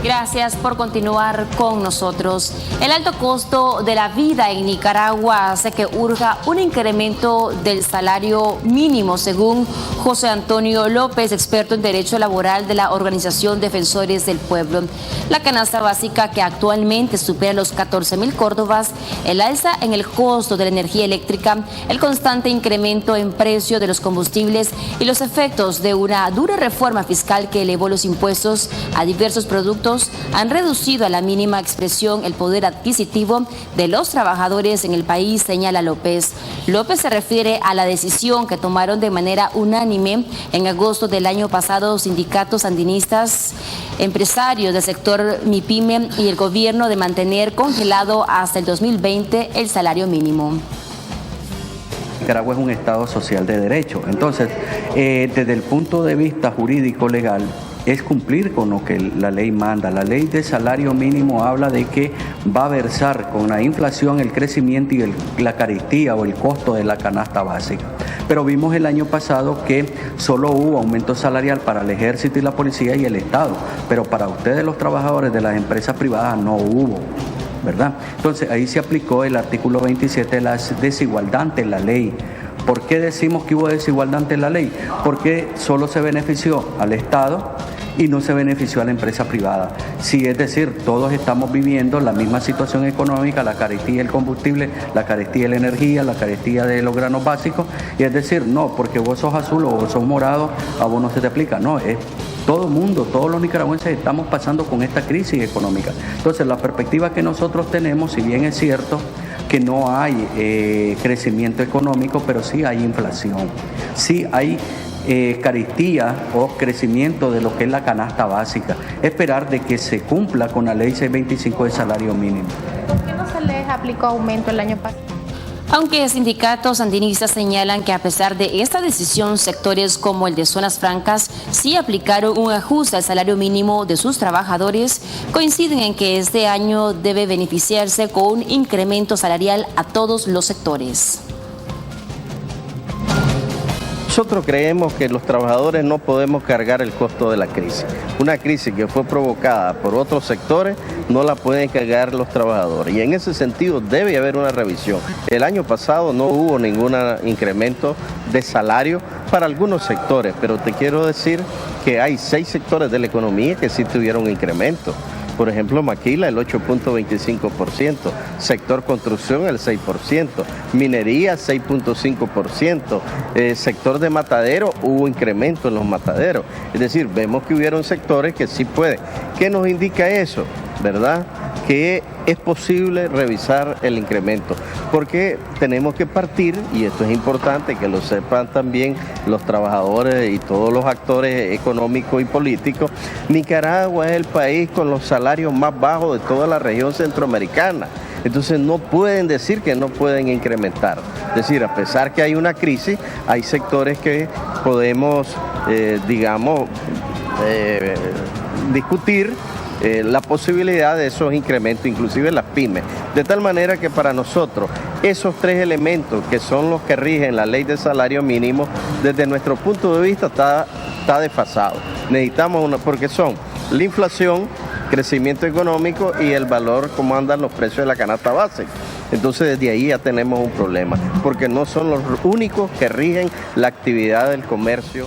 Gracias por continuar con nosotros. El alto costo de la vida en Nicaragua hace que urja un incremento del salario mínimo, según José Antonio López, experto en Derecho Laboral de la Organización Defensores del Pueblo. La canasta básica, que actualmente supera los 14.000 córdobas, el alza en el costo de la energía eléctrica, el constante incremento en precio de los combustibles y los efectos de una dura reforma fiscal que elevó los impuestos a diversos productos han reducido a la mínima expresión el poder adquisitivo de los trabajadores en el país, señala López. López se refiere a la decisión que tomaron de manera unánime en agosto del año pasado sindicatos sandinistas, empresarios del sector MIPYME y el gobierno de mantener congelado hasta el 2020 el salario mínimo. Nicaragua es un Estado social de derecho, entonces desde el punto de vista jurídico legal es cumplir con lo que la ley manda. La ley de salario mínimo habla de que va a versar con la inflación el crecimiento y la carestía o el costo de la canasta básica. Pero vimos el año pasado que solo hubo aumento salarial para el ejército y la policía y el Estado, pero para ustedes los trabajadores de las empresas privadas no hubo, ¿verdad? Entonces ahí se aplicó el artículo 27 de la desigualdad ante la ley. ¿Por qué decimos que hubo desigualdad ante la ley? Porque solo se benefició al Estado y no se benefició a la empresa privada. Sí, es decir, todos estamos viviendo la misma situación económica, la carestía del combustible, la carestía de la energía, la carestía de los granos básicos, y es decir, no, porque vos sos azul o vos sos morado, a vos no se te aplica, no, es todo el mundo, todos los nicaragüenses estamos pasando con esta crisis económica. Entonces, la perspectiva que nosotros tenemos, si bien es cierto que no hay crecimiento económico, pero sí hay inflación, sí hay carestía o crecimiento de lo que es la canasta básica. Esperar de que se cumpla con la ley 625 de salario mínimo. ¿Por qué no se les aplicó aumento el año pasado? Aunque sindicatos sandinistas señalan que a pesar de esta decisión, sectores como el de Zonas Francas sí aplicaron un ajuste al salario mínimo de sus trabajadores, coinciden en que este año debe beneficiarse con un incremento salarial a todos los sectores. Nosotros creemos que los trabajadores no podemos cargar el costo de la crisis. Una crisis que fue provocada por otros sectores no la pueden cargar los trabajadores. Y en ese sentido debe haber una revisión. El año pasado no hubo ningún incremento de salario para algunos sectores, pero te quiero decir que hay 6 sectores de la economía que sí tuvieron incremento. Por ejemplo, Maquila el 8.25%, sector construcción el 6%, minería 6.5%, sector de matadero hubo incremento en los mataderos. Es decir, vemos que hubieron sectores que sí pueden. ¿Qué nos indica eso? ¿Verdad? Que es posible revisar el incremento, porque tenemos que partir, y esto es importante que lo sepan también los trabajadores y todos los actores económicos y políticos. Nicaragua es el país con los salarios más bajos de toda la región centroamericana. Entonces no pueden decir que no pueden incrementar. Es decir, a pesar que hay una crisis, hay sectores que podemos, discutir la posibilidad de esos incrementos, inclusive las pymes. De tal manera que para nosotros esos 3 elementos que son los que rigen la ley de salario mínimo, desde nuestro punto de vista está desfasado. Necesitamos porque son la inflación, crecimiento económico y el valor, cómo andan los precios de la canasta básica. Entonces desde ahí ya tenemos un problema, porque no son los únicos que rigen la actividad del comercio.